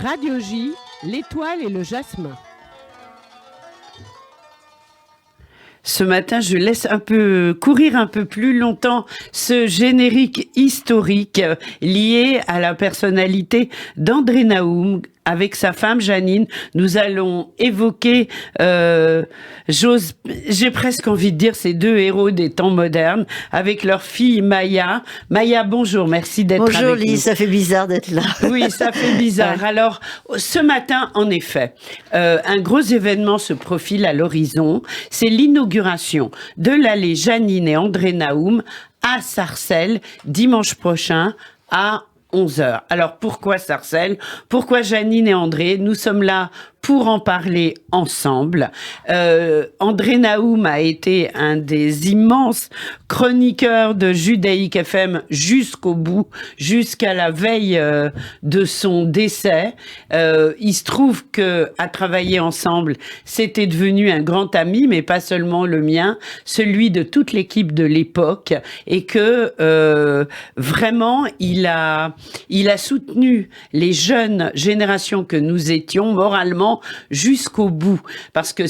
Radio J, l'étoile et le jasmin. Ce matin, je laisse courir un peu plus longtemps ce générique historique lié à la personnalité d'André Naoum. Avec sa femme Janine, nous allons évoquer, j'ai presque envie de dire, ces deux héros des temps modernes, avec leur fille Maya. Maya, bonjour, merci d'être avec nous. Bonjour Lise, ça fait bizarre d'être là. Oui, ça fait bizarre. Ouais. Alors, ce matin, en effet, un gros événement se profile à l'horizon. C'est l'inauguration de l'allée Janine et André Naoum à Sarcelles, dimanche prochain, à 11h. Alors, pourquoi Sarcelles? Pourquoi Janine et André? Nous sommes là pour en parler ensemble. André Naoum a été un des immenses chroniqueurs de Judaïque FM jusqu'au bout, jusqu'à la veille de son décès. Il se trouve que à travailler ensemble, c'était devenu un grand ami, mais pas seulement le mien, celui de toute l'équipe de l'époque, et que vraiment il a soutenu les jeunes générations que nous étions moralement jusqu'au bout. Parce que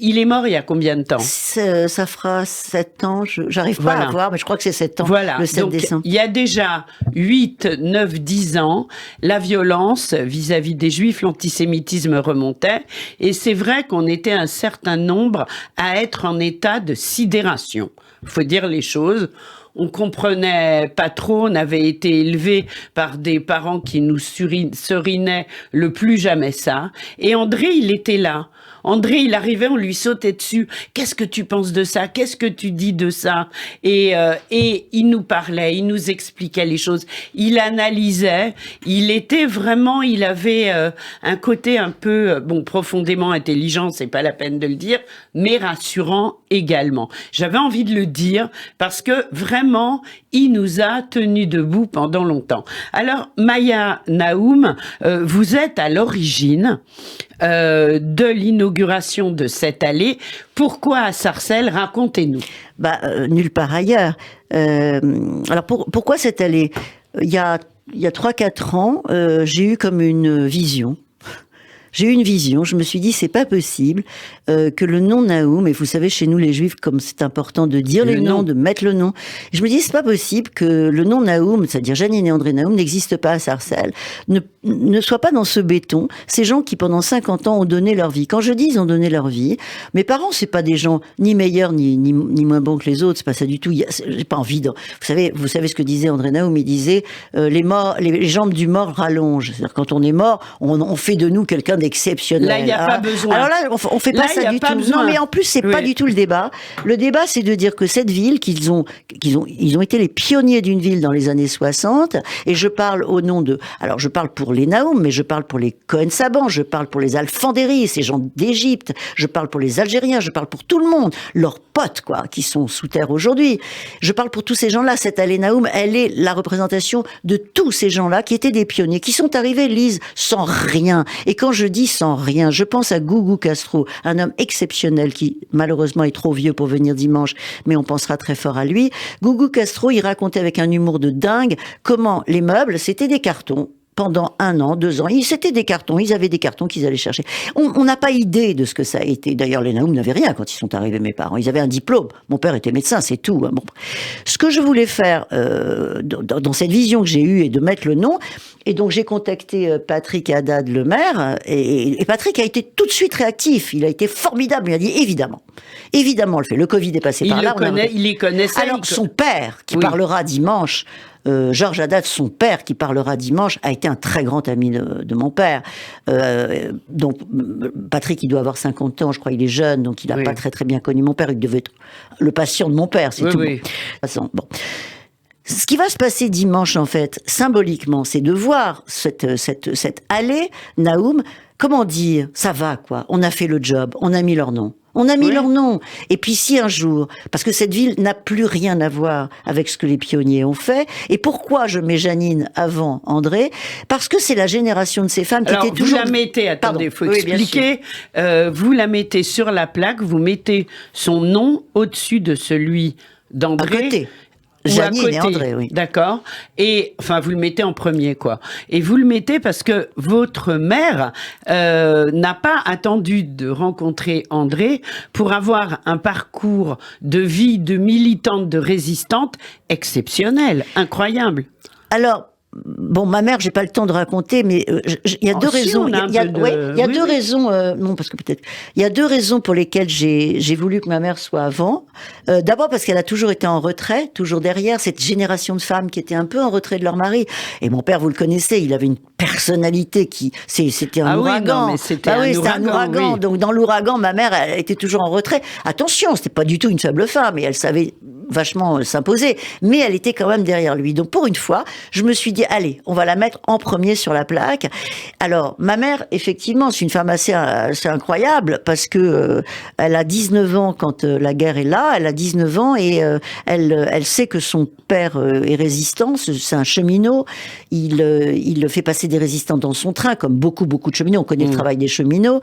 il est mort il y a combien de temps? Ça fera 7 ans, j'arrive pas à voir, mais je crois que c'est 7 ans, le 7 décembre. Il y a déjà 8, 9, 10 ans, la violence vis-à-vis des Juifs, l'antisémitisme remontait, et c'est vrai qu'on était un certain nombre à être en état de sidération. Il faut dire les choses. On comprenait pas trop, on avait été élevés par des parents qui nous serinaient le plus jamais ça. Et André, il était là. André, il arrivait, on lui sautait dessus. Qu'est-ce que tu penses de ça? Qu'est-ce que tu dis de ça? Et il nous parlait, il nous expliquait les choses. Il analysait. Il avait un côté un peu, profondément intelligent, c'est pas la peine de le dire, mais rassurant également. J'avais envie de le dire parce que vraiment, il nous a tenus debout pendant longtemps. Alors, Maya Naoum, vous êtes à l'origine de l'inauguration de cette allée. Pourquoi à Sarcelles? Racontez-nous. Nulle part ailleurs. Alors pourquoi cette allée? Il y a 3-4 ans, j'ai eu comme une vision. J'ai eu une vision, je me suis dit, c'est pas possible que le nom Naoum, et vous savez, chez nous les Juifs, comme c'est important de dire les noms, de mettre le nom, je me dis, c'est pas possible que le nom Naoum, c'est-à-dire Janine et André Naoum, n'existe pas à Sarcelles, ne soit pas dans ce béton. Ces gens qui, pendant 50 ans, ont donné leur vie. Quand je dis ils ont donné leur vie, mes parents, c'est pas des gens ni meilleurs, ni moins bons que les autres, c'est pas ça du tout. J'ai pas envie de... Vous savez ce que disait André Naoum, il disait, les jambes du mort rallongent. C'est-à-dire, quand on est mort, on fait de nous quelqu'un exceptionnel. Là, il n'y a pas besoin. Alors là, on fait pas ça du tout. Non, mais en plus, c'est pas du tout le débat. Le débat, c'est de dire que cette ville, ils ont été les pionniers d'une ville dans les années 60, et je parle au nom de, alors je parle pour les Naoum, mais je parle pour les Cohen-Saban, je parle pour les Alfandéry, ces gens d'Égypte, je parle pour les Algériens, je parle pour tout le monde, leurs potes, qui sont sous terre aujourd'hui. Je parle pour tous ces gens-là. Cette allée Naoum, elle est la représentation de tous ces gens-là qui étaient des pionniers, qui sont arrivés, Lise, sans rien. Et quand je dis sans rien, je pense à Gugu Castro, un homme exceptionnel qui, malheureusement, est trop vieux pour venir dimanche, mais on pensera très fort à lui. Gugu Castro, il racontait avec un humour de dingue comment les meubles, c'était des cartons. Pendant 1 an, 2 ans, c'était des cartons, ils avaient des cartons qu'ils allaient chercher. On n'a pas idée de ce que ça a été. D'ailleurs, les Naoum n'avaient rien quand ils sont arrivés, mes parents. Ils avaient un diplôme. Mon père était médecin, c'est tout. Bon. Ce que je voulais faire dans cette vision que j'ai eue et de mettre le nom, et donc j'ai contacté Patrick Haddad, le maire, et Patrick a été tout de suite réactif. Il a été formidable. Il a dit évidemment, on le fait. Le Covid est passé par là. Il les connaissait. Alors son père, qui parlera dimanche, Georges Haddad, son père, qui parlera dimanche, a été un très grand ami de mon père. Donc, Patrick, il doit avoir 50 ans, je crois, il est jeune, donc il n'a pas très très bien connu mon père. Il devait être le patient de mon père, c'est tout. Bon. Ce qui va se passer dimanche, en fait, symboliquement, c'est de voir cette allée Naoum. Comment dire? Ça va, on a fait le job, on a mis leur nom. On a mis leur nom. Et puis si un jour, parce que cette ville n'a plus rien à voir avec ce que les pionniers ont fait, et pourquoi je mets Janine avant André? Parce que c'est la génération de ces femmes qui étaient toujours... Vous la mettez, attendez, il faut expliquer, vous la mettez sur la plaque, vous mettez son nom au-dessus de celui d'André. Janine côté. et André, oui. D'accord. Et enfin, vous le mettez en premier, quoi. Et vous le mettez parce que votre mère n'a pas attendu de rencontrer André pour avoir un parcours de vie de militante, de résistante exceptionnel, incroyable. Alors, bon, ma mère, j'ai pas le temps de raconter, mais il y a deux raisons. Il y a deux raisons. Non, parce que peut-être. Il y a deux raisons pour lesquelles j'ai voulu que ma mère soit avant. D'abord parce qu'elle a toujours été en retrait, toujours derrière cette génération de femmes qui étaient un peu en retrait de leur mari. Et mon père, vous le connaissez, il avait une personnalité c'était un ouragan. Oui, c'était un ouragan. Oui. Donc dans l'ouragan, ma mère, elle était toujours en retrait. Attention, c'était pas du tout une faible femme, et elle savait vachement s'imposer, mais elle était quand même derrière lui. Donc pour une fois, je me suis dit, allez, on va la mettre en premier sur la plaque. Alors, ma mère, effectivement, c'est une femme assez incroyable, parce que elle a 19 ans quand la guerre est là, elle a 19 ans, et elle sait que son père est résistant, c'est un cheminot, il fait passer des résistants dans son train, comme beaucoup de cheminots, on connaît le travail des cheminots.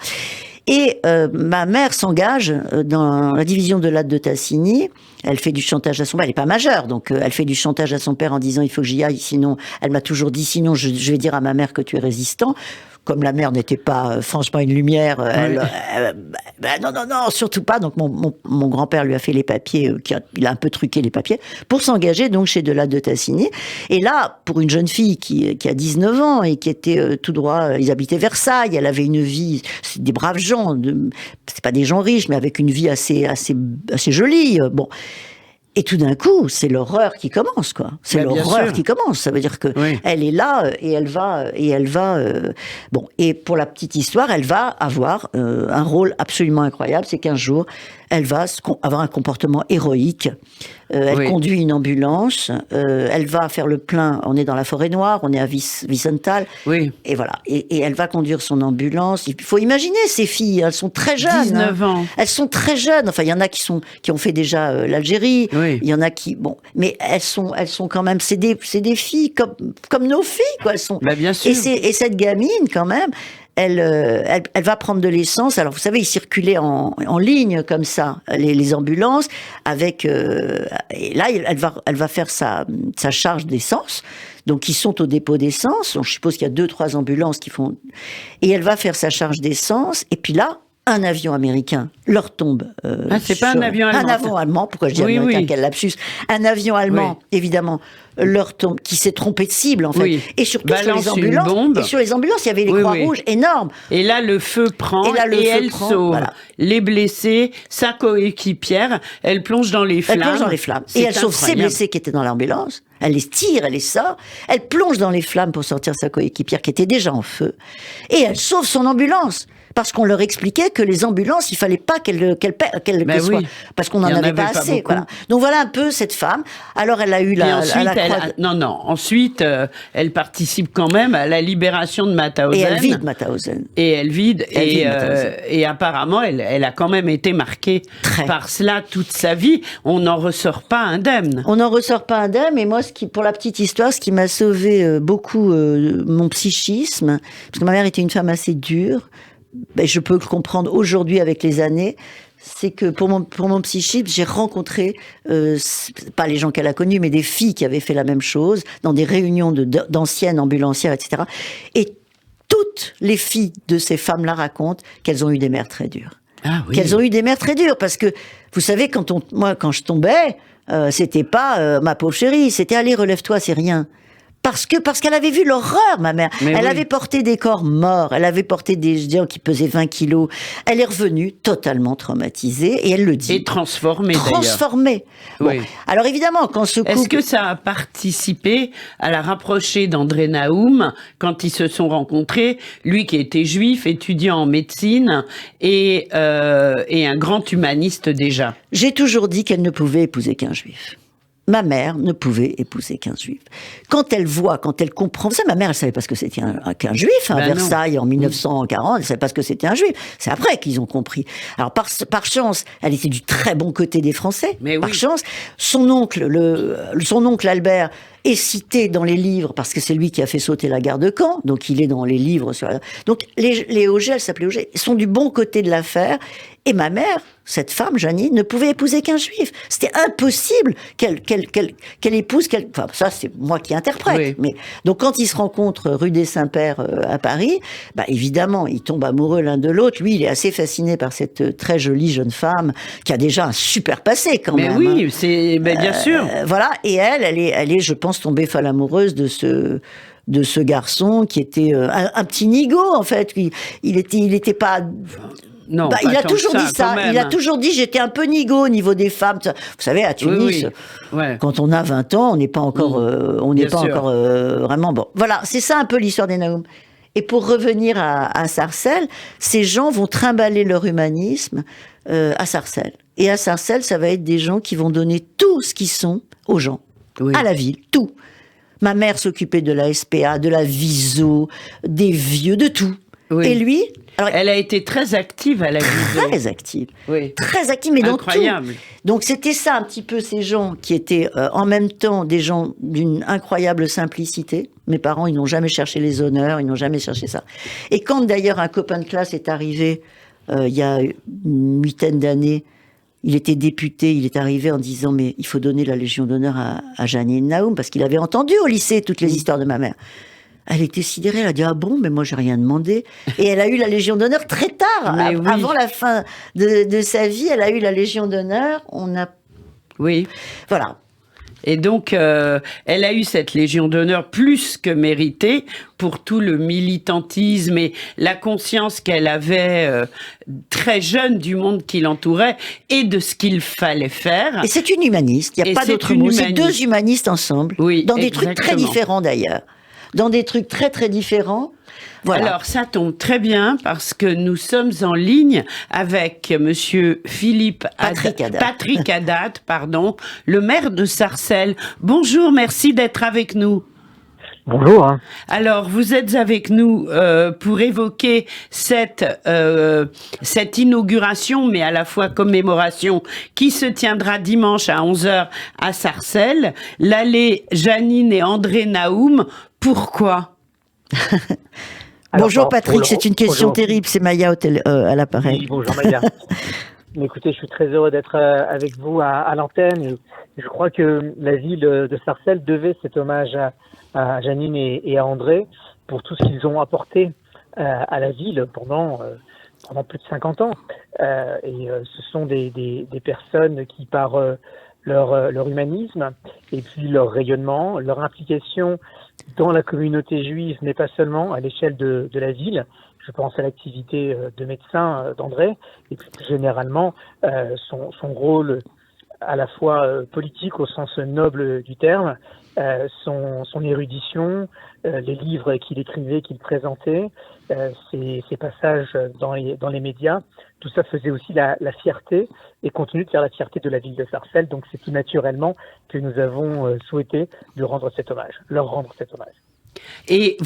Et ma mère s'engage dans la division de l'Ade de Tassigny. Elle fait du chantage à son père. Elle n'est pas majeure, donc elle fait du chantage à son père en disant il faut que j'y aille, sinon, elle m'a toujours dit, sinon je vais dire à ma mère que tu es résistant. Comme la mère n'était pas franchement une lumière, non, surtout pas. Donc mon grand-père lui a fait les papiers, il a un peu truqué les papiers, pour s'engager donc chez de l'Ade de Tassigny. Et là, pour une jeune fille qui a 19 ans et qui était tout droit, ils habitaient Versailles, elle avait une vie, c'est des braves gens, c'est pas des gens riches, mais avec une vie assez jolie. Bon. Et tout d'un coup, c'est l'horreur qui commence, quoi. C'est l'horreur qui commence. Ça veut dire que elle est là et elle va. Bon. Et pour la petite histoire, elle va avoir un rôle absolument incroyable. C'est qu'un jour, elle va avoir un comportement héroïque. Elle conduit une ambulance. Elle va faire le plein. On est dans la forêt noire. On est à Wiesenthal. Oui. Et voilà. Et elle va conduire son ambulance. Il faut imaginer ces filles. Elles sont très jeunes. 19 ans. Elles sont très jeunes. Enfin, il y en a qui ont fait déjà l'Algérie. Oui. Il y en a qui, mais elles sont quand même, c'est des filles comme nos filles, quoi. Elles sont. Bah, bien sûr. Et cette gamine, quand même, elle va prendre de l'essence. Alors, vous savez, ils circulaient en ligne, comme ça, les ambulances, avec, et là, elle va faire sa charge d'essence. Donc, ils sont au dépôt d'essence. Donc, je suppose qu'il y a 2-3 ambulances qui font, et elle va faire sa charge d'essence. Et puis là, un avion américain leur tombe. C'est pas un avion allemand. Un avion allemand, pourquoi je dis américain, quel lapsus. Un avion allemand, évidemment, leur tombe, qui s'est trompé de cible, en fait. Oui. Et surtout balance sur les ambulances. Une bombe. Et sur les ambulances, il y avait des croix rouges énormes. Et là, le feu prend et elle sauve. Voilà. Les blessés, sa coéquipière, elle plonge dans les flammes. Elle plonge dans les flammes. Et elle sauve ses blessés qui étaient dans l'ambulance. Elle les tire, elle les sort. Elle plonge dans les flammes pour sortir sa coéquipière qui était déjà en feu. Et elle sauve son ambulance. Parce qu'on leur expliquait que les ambulances, il fallait pas qu'elles soient, parce qu'on n'en avait pas assez. Voilà. Donc voilà un peu cette femme. Alors elle a eu Ensuite, elle participe quand même à la libération de Mauthausen. Et elle vide Mauthausen. Et apparemment, elle a quand même été marquée par cela toute sa vie. On n'en ressort pas indemne. On n'en ressort pas indemne. Et moi, pour la petite histoire, ce qui m'a sauvé beaucoup mon psychisme, parce que ma mère était une femme assez dure. Je peux le comprendre aujourd'hui avec les années, c'est que pour mon psychisme, j'ai rencontré, pas les gens qu'elle a connus, mais des filles qui avaient fait la même chose, dans des réunions d'anciennes ambulancières, etc. Et toutes les filles de ces femmes-là racontent qu'elles ont eu des mères très dures. Ah oui. Qu'elles ont eu des mères très dures, parce que, vous savez, quand je tombais, c'était pas ma pauvre chérie, c'était allez, relève-toi, c'est rien. Parce qu'elle avait vu l'horreur, ma mère. Elle avait porté des corps morts, elle avait porté des gens qui pesaient 20 kilos. Elle est revenue totalement traumatisée, et elle le dit. Et transformée, d'ailleurs. Transformée. Oui. Bon. Alors évidemment, quand ce couple... Est-ce que ça a participé à la rapprocher d'André Naoum, quand ils se sont rencontrés, lui qui était juif, étudiant en médecine, et un grand humaniste déjà? J'ai toujours dit qu'elle ne pouvait épouser qu'un juif. Ma mère ne pouvait épouser qu'un juif. Quand elle comprend... Vous savez, ma mère, elle savait pas ce que c'était qu'un juif, à Versailles, en 1940, elle savait pas ce que c'était un juif. C'est après qu'ils ont compris. Alors, par chance, elle était du très bon côté des Français. Par chance, son oncle Albert est cité dans les livres, parce que c'est lui qui a fait sauter la gare de Caen, donc il est dans les livres. Donc, les Auger, elle s'appelait Auger, sont du bon côté de l'affaire, Et ma mère, cette femme, Janine, ne pouvait épouser qu'un juif. C'était impossible qu'elle épouse enfin, ça, c'est moi qui interprète. Oui. Mais, donc, quand ils se rencontrent rue des Saints-Pères à Paris, bah, évidemment, ils tombent amoureux l'un de l'autre. Lui, il est assez fasciné par cette très jolie jeune femme qui a déjà un super passé quand même. Mais oui, c'est bien sûr. Voilà. Et elle est, je pense, tombée folle amoureuse de ce garçon qui était un petit nigaud, en fait. Il était pas... Non, bah, il a toujours dit ça. Il a toujours dit j'étais un peu nigaud au niveau des femmes. Vous savez, à Tunis, Ouais. quand on a 20 ans, on n'est pas encore, encore vraiment bon. Voilà, c'est ça un peu l'histoire des Naoum. Et pour revenir à Sarcelles, ces gens vont trimballer leur humanisme à Sarcelles. Et à Sarcelles, ça va être des gens qui vont donner tout ce qu'ils sont aux gens, à la ville, tout. Ma mère s'occupait de la SPA, de la Viso, des vieux, de tout. Oui. Et lui, alors, elle a été très active à la Viso. Très active. Oui. Très active, mais incroyable. Dans tout. Donc c'était ça un petit peu ces gens qui étaient en même temps des gens d'une incroyable simplicité. Mes parents, ils n'ont jamais cherché les honneurs, ils n'ont jamais cherché ça. Et quand d'ailleurs un copain de classe est arrivé il y a une huitaine d'années, il était député, il est arrivé en disant mais il faut donner la Légion d'honneur à Janine Naoum parce qu'il avait entendu au lycée toutes les histoires de ma mère. Elle était sidérée, elle a dit ah bon, mais moi j'ai rien demandé. Et elle a eu la Légion d'honneur très tard, avant la fin de sa vie, elle a eu la Légion d'honneur. Oui. Voilà. Et donc, elle a eu cette Légion d'honneur plus que méritée pour tout le militantisme et la conscience qu'elle avait très jeune du monde qui l'entourait et de ce qu'il fallait faire. Et c'est une humaniste, il n'y a pas d'autre mot. C'est deux humanistes ensemble, dans des trucs très différents d'ailleurs. Dans des trucs très très différents. Voilà. Alors ça tombe très bien parce que nous sommes en ligne avec monsieur Patrick Haddad, le maire de Sarcelles. Bonjour, merci d'être avec nous. Bonjour. Alors, vous êtes avec nous pour évoquer cette inauguration, mais à la fois commémoration, qui se tiendra dimanche à 11h à Sarcelles, l'allée Janine et André Naoum. Pourquoi? Bonjour Patrick, c'est une question terrible, c'est Maya à l'appareil. Oui, bonjour Maya. Écoutez, je suis très heureux d'être avec vous à l'antenne. Et je crois que la ville de Sarcelles devait cet hommage à Janine et à André pour tout ce qu'ils ont apporté à la ville pendant plus de 50 ans. Ce sont des personnes qui, par leur humanisme et puis leur rayonnement, leur implication dans la communauté juive, mais pas seulement, à l'échelle de la ville. Je pense à l'activité de médecin d'André, et puis plus généralement son rôle à la fois politique au sens noble du terme, son érudition, les livres qu'il écrivait, qu'il présentait, ses passages dans les médias. Tout ça faisait aussi la fierté et continue de faire la fierté de la ville de Sarcelles. Donc c'est tout naturellement que nous avons souhaité leur rendre cet hommage. Et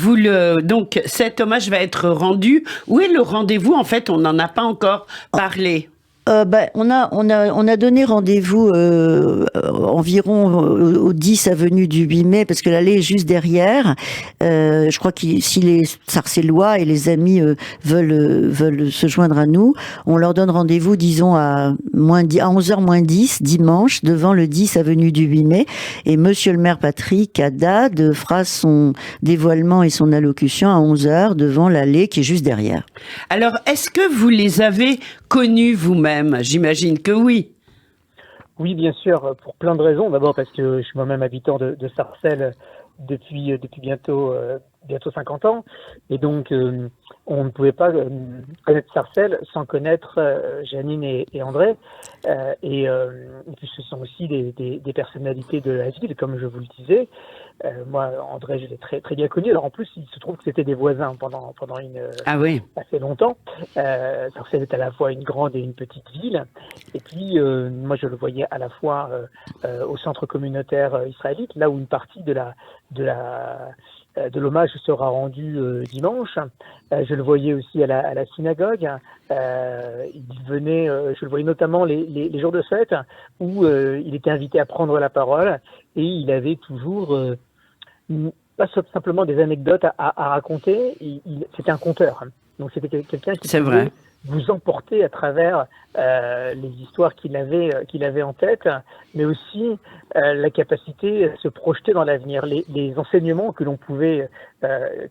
donc cet hommage va être rendu. Où est le rendez-vous? En fait, on n'en a pas encore parlé. On a donné rendez-vous environ au 10 avenue du 8 mai parce que l'allée est juste derrière. Je crois que si les Sarcellois et les amis veulent se joindre à nous, on leur donne rendez-vous, disons à 11h moins 10 dimanche devant le 10 avenue du 8 mai. Et Monsieur le maire Patrick Haddad fera son dévoilement et son allocution à 11h devant l'allée qui est juste derrière. Alors, est-ce que vous les avez connus vous-même? J'imagine que oui. Oui, bien sûr, pour plein de raisons. D'abord parce que je suis moi-même habitant de Sarcelles depuis bientôt 50 ans. Et donc, on ne pouvait pas connaître Sarcelles sans connaître Janine et André. Et puis, ce sont aussi des personnalités de la ville, comme je vous le disais. Moi, André, je l'ai très, très bien connu. Alors, en plus, il se trouve que c'était des voisins pendant assez longtemps. Sarcelles est à la fois une grande et une petite ville. Et puis, moi, je le voyais à la fois au centre communautaire israélite, là où une partie de l'hommage sera rendu dimanche. Je le voyais aussi à la synagogue. Il venait, je le voyais notamment les jours de fête où il était invité à prendre la parole et il avait toujours pas simplement des anecdotes à raconter. C'était un conteur. Donc c'était quelqu'un qui C'est vrai. vous emporter à travers les histoires qu'il avait en tête, mais aussi la capacité à se projeter dans l'avenir, les enseignements que l'on pouvait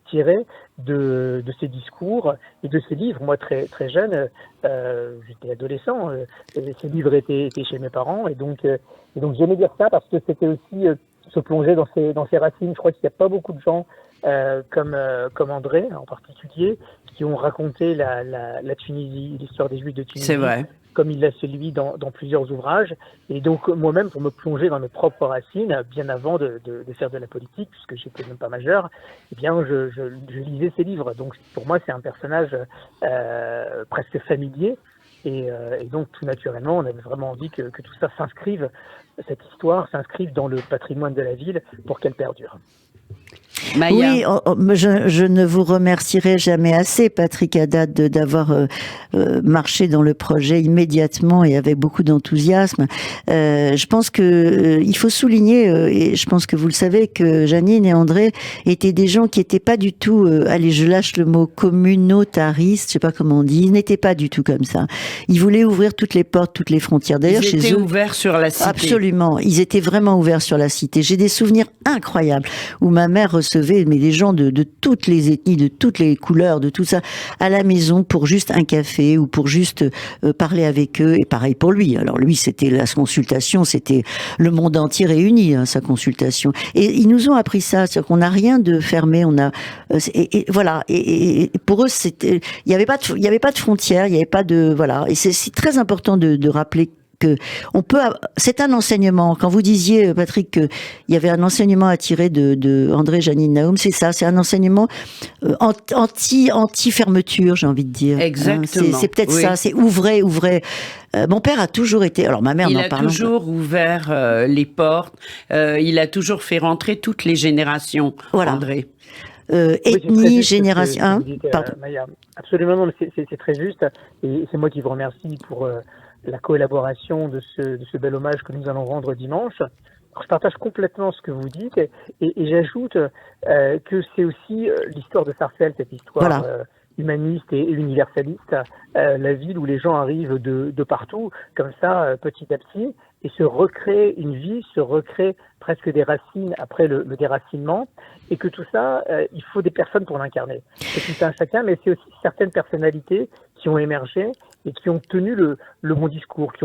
tirer de ses discours et de ses livres. Moi, très très jeune, j'étais adolescent, ces livres étaient chez mes parents, et donc j'aimais dire ça parce que c'était aussi se plonger dans ses racines. Je crois qu'il n'y a pas beaucoup de gens comme André en particulier, qui ont raconté la Tunisie, l'histoire des Juifs de Tunisie. C'est vrai. Comme il l'a fait lui dans plusieurs ouvrages. Et donc moi-même, pour me plonger dans mes propres racines, bien avant de faire de la politique, puisque j'étais même pas majeur, eh bien je lisais ses livres. Donc pour moi, c'est un personnage presque familier. Et donc tout naturellement, on avait vraiment envie que tout ça s'inscrive, cette histoire s'inscrive dans le patrimoine de la ville pour qu'elle perdure. Maya. Oui, je ne vous remercierai jamais assez, Patrick Haddad, d'avoir marché dans le projet immédiatement et avec beaucoup d'enthousiasme. Je pense que il faut souligner, et je pense que vous le savez, que Janine et André étaient des gens qui n'étaient pas du tout, allez, je lâche le mot communautariste, je sais pas comment on dit, ils n'étaient pas du tout comme ça. Ils voulaient ouvrir toutes les portes, toutes les frontières. D'ailleurs, ils étaient ouverts sur la cité. Absolument, ils étaient vraiment ouverts sur la cité. J'ai des souvenirs incroyables où ma mère recevait des gens de toutes les ethnies, de toutes les couleurs, de tout ça, à la maison pour juste un café ou pour juste parler avec eux. Et pareil pour lui. Alors lui, c'était la consultation, c'était le monde entier réuni, sa consultation. Et ils nous ont appris ça, c'est-à-dire qu'on n'a rien de fermé. On a et voilà. Et pour eux, c'était, il y avait pas de frontières, il y avait pas de voilà. Et c'est très important de rappeler que c'est un enseignement. Quand vous disiez, Patrick, qu'il y avait un enseignement à tirer de André, Janine, Naoum, c'est ça, c'est un enseignement anti-fermeture, j'ai envie de dire. Exactement. C'est peut-être ça, c'est ouvrez. Mon père a toujours été, alors ma mère il n'en a parle toujours ouvert les portes, il a toujours fait rentrer toutes les générations, voilà. André. Ethnie, génération. Pardon. Maya, absolument, non, mais c'est très juste. Et c'est moi qui vous remercie pour la collaboration de ce bel hommage que nous allons rendre dimanche. Alors, je partage complètement ce que vous dites et j'ajoute que c'est aussi l'histoire de Sarcelles, cette histoire voilà. Humaniste et universaliste, la ville où les gens arrivent de partout, comme ça, petit à petit, et se recréent une vie, se recréent presque des racines après le déracinement, et que tout ça, il faut des personnes pour l'incarner. C'est tout un chacun, mais c'est aussi certaines personnalités qui ont émergé et qui ont tenu le bon discours, qui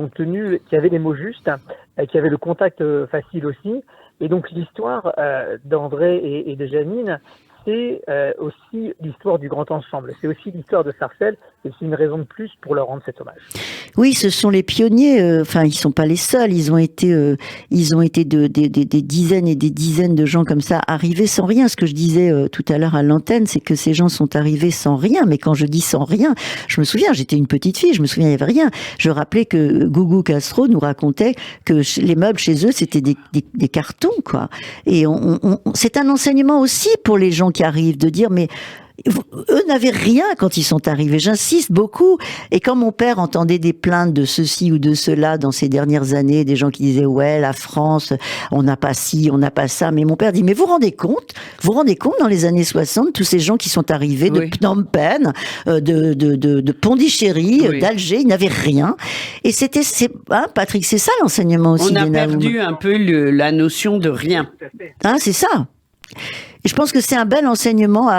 avaient les mots justes, qui avaient le contact facile aussi. Et donc l'histoire d'André et de Janine, c'est aussi l'histoire du grand ensemble. C'est aussi l'histoire de Sarcelles et c'est une raison de plus pour leur rendre cet hommage. Oui, ce sont les pionniers. Enfin, ils sont pas les seuls. Ils ont été des dizaines et des dizaines de gens comme ça arrivés sans rien. Ce que je disais tout à l'heure à l'antenne, c'est que ces gens sont arrivés sans rien. Mais quand je dis sans rien, je me souviens, j'étais une petite fille, je me souviens, il y avait rien. Je rappelais que Gugu Castro nous racontait que les meubles chez eux, c'était des cartons, quoi. Et c'est un enseignement aussi pour les gens qui arrivent de dire, mais eux n'avaient rien quand ils sont arrivés. J'insiste beaucoup. Et quand mon père entendait des plaintes de ceci ou de cela dans ces dernières années, des gens qui disaient ouais, la France, on n'a pas ci, on n'a pas ça. Mais mon père dit mais vous vous rendez compte dans les années 60, tous ces gens qui sont arrivés de Phnom Penh, de Pondichéry, d'Alger, ils n'avaient rien. Et Patrick, c'est ça l'enseignement aussi. On a perdu un peu la notion de rien. C'est ça. Et je pense que c'est un bel enseignement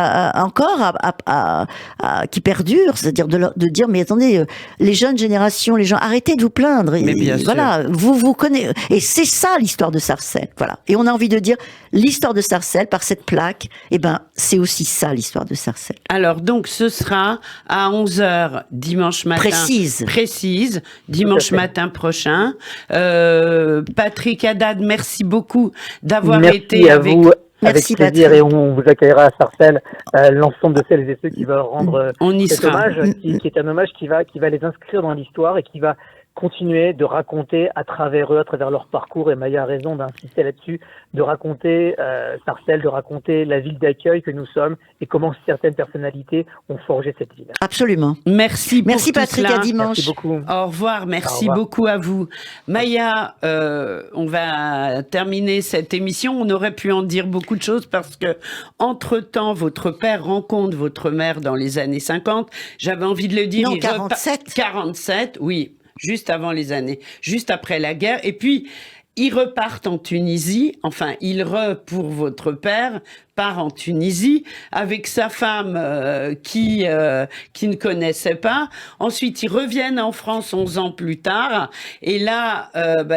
qui perdure, c'est-à-dire de dire mais attendez, les jeunes générations, les gens, arrêtez de vous plaindre. Mais bien sûr. Voilà, vous connaissez, et c'est ça l'histoire de Sarcelles. Voilà. Et on a envie de dire l'histoire de Sarcelles par cette plaque. C'est aussi ça l'histoire de Sarcelles. Alors donc ce sera à 11h dimanche matin. Précise dimanche matin prochain. Patrick Haddad, merci beaucoup d'avoir été avec nous. Avec plaisir, et on vous accueillera à Sarcelles, l'ensemble de celles et ceux qui veulent rendre cet hommage, qui est un hommage qui va les inscrire dans l'histoire et qui va continuer de raconter à travers eux, à travers leur parcours, et Maya a raison d'insister là-dessus, de raconter Sarcelles, de raconter la ville d'accueil que nous sommes et comment certaines personnalités ont forgé cette ville. Absolument. Merci pour tout Patrick, cela. à dimanche. Merci beaucoup. Au revoir, merci beaucoup à vous. Maya, on va terminer cette émission. On aurait pu en dire beaucoup de choses parce que, entre-temps, votre père rencontre votre mère dans les années 50. J'avais envie de le dire. Non, 47. 47, oui, juste avant les années, juste après la guerre. Et puis, ils repartent en Tunisie, enfin, pour votre père, part en Tunisie, avec sa femme qui ne connaissait pas. Ensuite, ils reviennent en France 11 ans plus tard, et là,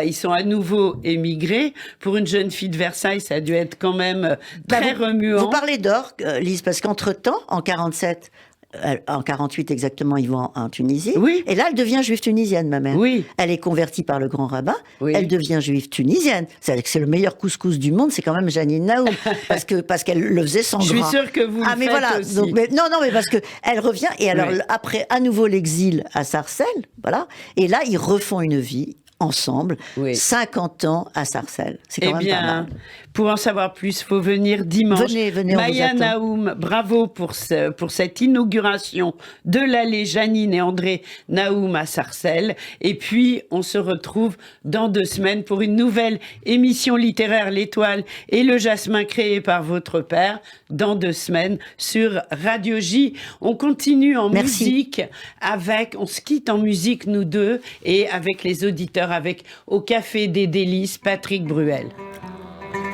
ils sont à nouveau émigrés. Pour une jeune fille de Versailles, ça a dû être quand même très remuant. Vous parlez d'or, Lise, parce qu'entre-temps, en 47... En 48 exactement, ils vont en Tunisie. Oui. Et là, elle devient juive tunisienne, ma mère. Oui. Elle est convertie par le grand rabbin. Oui. Elle devient juive tunisienne. C'est le meilleur couscous du monde, c'est quand même Janine Naoum. parce qu'elle le faisait sans gras. Je suis sûre que vous le mais faites voilà. aussi. Donc, mais parce que elle revient, et alors, Oui. après, à nouveau l'exil à Sarcelles, voilà. Et là, ils refont une vie ensemble, Oui. 50 ans à Sarcelles. C'est quand même pas mal. Pour en savoir plus, il faut venir dimanche. Venez, on vous Maya attend. Naoum, bravo pour cette inauguration de l'allée Janine et André Naoum à Sarcelles. Et puis, on se retrouve dans 2 semaines pour une nouvelle émission littéraire, L'Étoile et le Jasmin, créée par votre père, dans 2 semaines sur Radio J. On continue en musique on se quitte en musique, nous deux, et avec les auditeurs, avec Au Café des Délices, Patrick Bruel.